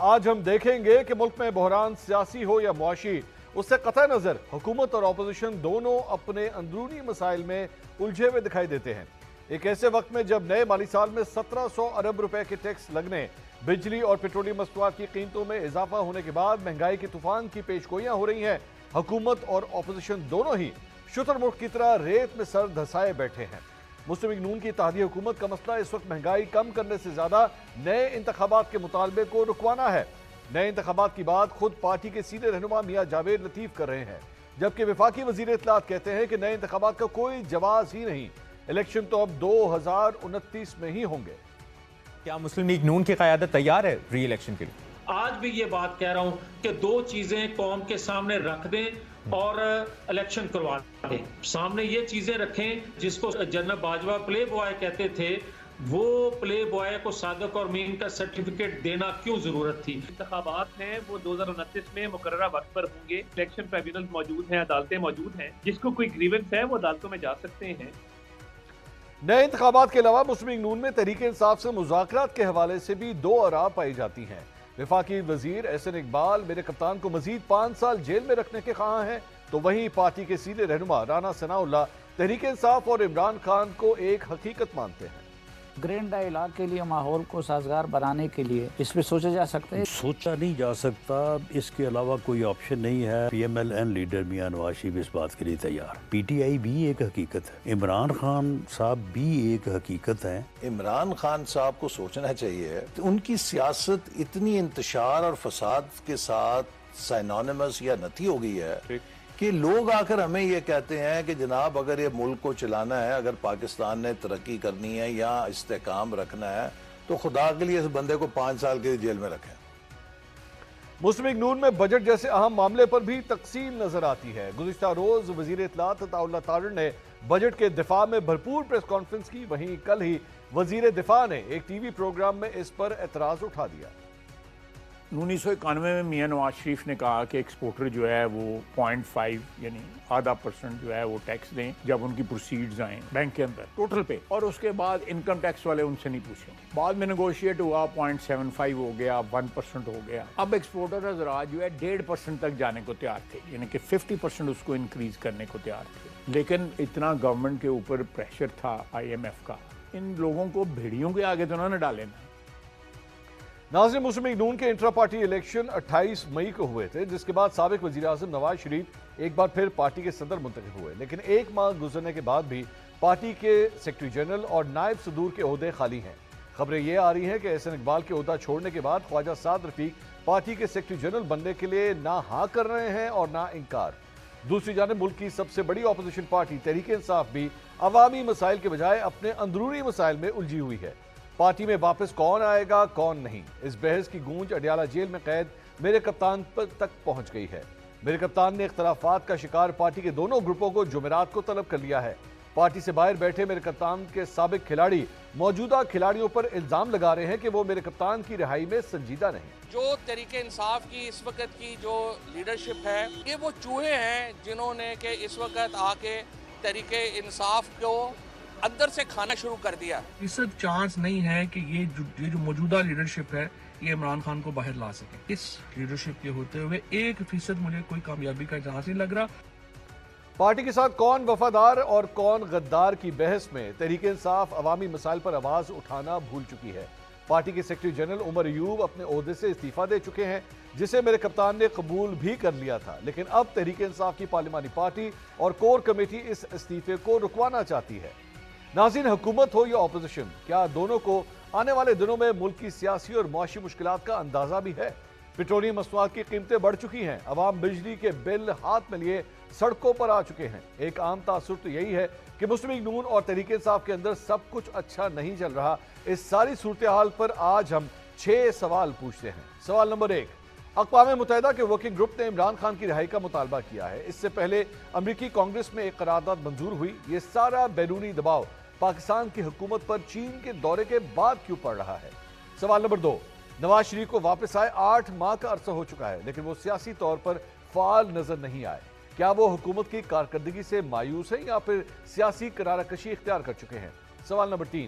آج ہم دیکھیں گے کہ ملک میں بحران سیاسی ہو یا معاشی، اس سے قطع نظر حکومت اور اپوزیشن دونوں اپنے اندرونی مسائل میں الجھے ہوئے دکھائی دیتے ہیں۔ ایک ایسے وقت میں جب نئے مالی سال میں 1700 ارب روپے کے ٹیکس لگنے، بجلی اور پیٹرولیم مصنوعات کی قیمتوں میں اضافہ ہونے کے بعد مہنگائی کے طوفان کی پیش گوئیاں ہو رہی ہیں، حکومت اور اپوزیشن دونوں ہی شتر مرغ کی طرح ریت میں سر دھسائے بیٹھے ہیں۔ مسلم لیگ نون کی اتحادی حکومت کا مسئلہ اس وقت مہنگائی کم کرنے سے زیادہ نئے انتخابات کے مطالبے کو رکوانا ہے۔ نئے انتخابات کی بات خود پارٹی کے سینئر رہنما میاں جاوید لطیف کر رہے ہیں، جبکہ وفاقی وزیر اطلاعات کہتے ہیں کہ نئے انتخابات کا کوئی جواز ہی نہیں، الیکشن تو اب 2029 میں ہی ہوں گے۔ کیا مسلم لیگ نون کی قیادت تیار ہے ری الیکشن کے لیے؟ آج بھی یہ بات کہہ رہا ہوں کہ دو چیزیں قوم کے سامنے رکھ دیں اور الیکشن کروا دیں۔ سامنے یہ چیزیں رکھیں جس کو جنرل باجوہ پلے بوائے کہتے تھے، وہ پلے بوائے کو صادق اور امین کا سرٹیفکیٹ دینا کیوں ضرورت تھی؟ انتخابات ہیں وہ 2029 میں مقررہ وقت پر ہوں گے، الیکشن ٹرائبیونل موجود ہیں، عدالتیں موجود ہیں، جس کو کوئی گریونس ہے وہ عدالتوں میں جا سکتے ہیں۔ نئے انتخابات کے علاوہ مسلم لیگ نون میں تحریک انصاف سے مذاکرات کے حوالے سے بھی دو آراء پائی جاتی ہیں۔ وفاقی وزیر احسن اقبال میرے کپتان کو مزید 5 سال جیل میں رکھنے کے خواہاں ہیں، تو وہیں پارٹی کے سینئر رہنما رانا ثناء اللہ تحریک انصاف اور عمران خان کو ایک حقیقت مانتے ہیں۔ گرینڈ علاقے کے لیے ماحول کو سازگار بنانے کے لیے اس پہ سوچا جا سکتا ہے؟ سوچا نہیں جا سکتا، اس کے علاوہ کوئی آپشن نہیں ہے۔ P M L N leader Mian Nawaz شریف اس بات کے لیے تیار، پی ٹی آئی بھی ایک حقیقت ہے، عمران خان صاحب بھی ایک حقیقت ہے۔ عمران خان صاحب کو سوچنا چاہیے، ان کی سیاست اتنی انتشار اور فساد کے ساتھ سائنونیمس یا نتی ہو گئی ہے کہ لوگ آ کر ہمیں یہ کہتے ہیں کہ جناب اگر یہ ملک کو چلانا ہے، اگر پاکستان نے ترقی کرنی ہے یا استحکام رکھنا ہے تو خدا کے لیے اس بندے کو 5 سال کے جیل میں رکھیں۔ مسلم لیگ نون میں بجٹ جیسے اہم معاملے پر بھی تقسیم نظر آتی ہے۔ گزشتہ روز وزیر اطلاعات عطا اللہ تارڑ نے بجٹ کے دفاع میں بھرپور پریس کانفرنس کی، وہیں کل ہی وزیر دفاع نے ایک ٹی وی پروگرام میں اس پر اعتراض اٹھا دیا۔ 1991 میں میاں نواز شریف نے کہا کہ ایکسپورٹر جو ہے وہ 0.5 یعنی ½ جو ہے وہ ٹیکس دیں جب ان کی پروسیڈز آئیں بینک کے اندر ٹوٹل پہ، اور اس کے بعد انکم ٹیکس والے ان سے نہیں پوچھیں۔ بعد میں نیگوشیٹ ہوا، 0.75 ہو گیا، 1% ہو گیا۔ اب ایکسپورٹر حضرات جو ہے 1.5% تک جانے کو تیار تھے، یعنی کہ 50% اس کو انکریز کرنے کو تیار تھے، لیکن اتنا گورنمنٹ کے اوپر پریشر تھا IMF کا، ان لوگوں کو بھیڑیوں کے آگے تو انہوں نے ڈالے نا۔ ناظرین، مسلم لیگ نون کے انٹرا پارٹی الیکشن 28 مئی کو ہوئے تھے، جس کے بعد سابق وزیر اعظم نواز شریف ایک بار پھر پارٹی کے صدر منتخب ہوئے، لیکن 1 ماہ گزرنے کے بعد بھی پارٹی کے سیکرٹری جنرل اور نائب صدور کے عہدے خالی ہیں۔ خبریں یہ آ رہی ہیں کہ احسن اقبال کے عہدہ چھوڑنے کے بعد خواجہ سعد رفیق پارٹی کے سیکرٹری جنرل بننے کے لیے نہ ہاں کر رہے ہیں اور نہ انکار۔ دوسری جانب ملک کی سب سے بڑی اپوزیشن پارٹی تحریک انصاف بھی عوامی مسائل کے بجائے اپنے اندرونی مسائل میں الجھی ہوئی ہے۔ پارٹی میں واپس کون آئے گا کون نہیں، اس بحث کی گونج اڈیالہ جیل میں قید میرے کپتان تک پہنچ گئی ہے۔ میرے کپتان نے اختلافات کا شکار پارٹی کے دونوں گروپوں کو جمعرات کو طلب کر لیا ہے۔ پارٹی سے باہر بیٹھے میرے کپتان کے سابق کھلاڑی موجودہ کھلاڑیوں پر الزام لگا رہے ہیں کہ وہ میرے کپتان کی رہائی میں سنجیدہ نہیں۔ جو تحریک انصاف کی اس وقت کی جو لیڈرشپ ہے، یہ وہ چوہے ہیں جنہوں نے کہ اس وقت آ کے تحریک انصاف کو اندر سے کھانا شروع کر دیا۔ فیصد چانس نہیں ہے کہ یہ جو موجودہ لیڈرشپ ہے یہ عمران خان کو باہر لا سکے۔ اس لیڈرشپ کے ہوتے ہوئے 1% مجھے کوئی کامیابی کا احساس نہیں لگ رہا۔ پارٹی کے ساتھ کون وفادار اور کون غدار کی بحث میں تحریک انصاف عوامی مسائل پر آواز اٹھانا بھول چکی ہے۔ پارٹی کے سیکرٹری جنرل عمر ایوب اپنے عہدے سے استعفیٰ دے چکے ہیں، جسے میرے کپتان نے قبول بھی کر لیا تھا، لیکن اب تحریک انصاف کی پارلیمانی پارٹی اور کور کمیٹی اس استعفے کو رکوانا چاہتی ہے۔ ناظرین، حکومت ہو یا اپوزیشن، کیا دونوں کو آنے والے دنوں میں ملک کی سیاسی اور معاشی مشکلات کا اندازہ بھی ہے؟ پیٹرولیم مصنوعات کی قیمتیں بڑھ چکی ہیں، عوام بجلی کے بل ہاتھ میں لیے سڑکوں پر آ چکے ہیں۔ ایک عام تاثر تو یہی ہے کہ مسلم لیگ نون اور تحریک انصاف کے اندر سب کچھ اچھا نہیں چل رہا۔ اس ساری صورتحال پر آج ہم 6 سوال پوچھتے ہیں۔ سوال نمبر 1، اقوام متحدہ کے ورکنگ گروپ نے عمران خان کی رہائی کا مطالبہ کیا ہے۔ اس سے پہلے امریکی کانگریس میں ایک قرارداد منظور ہوئی، یہ سارا بیرونی دباؤ پاکستان کی حکومت پر چین کے دورے کے بعد کیوں پڑ رہا ہے؟ سوال نمبر 2، نواز شریف کو واپس آئے 8 ماہ کا عرصہ ہو چکا ہے، لیکن وہ سیاسی طور پر فعال نظر نہیں آئے، کیا وہ حکومت کی کارکردگی سے مایوس ہیں یا پھر سیاسی قرارہ کشی اختیار کر چکے ہیں؟ سوال نمبر 3،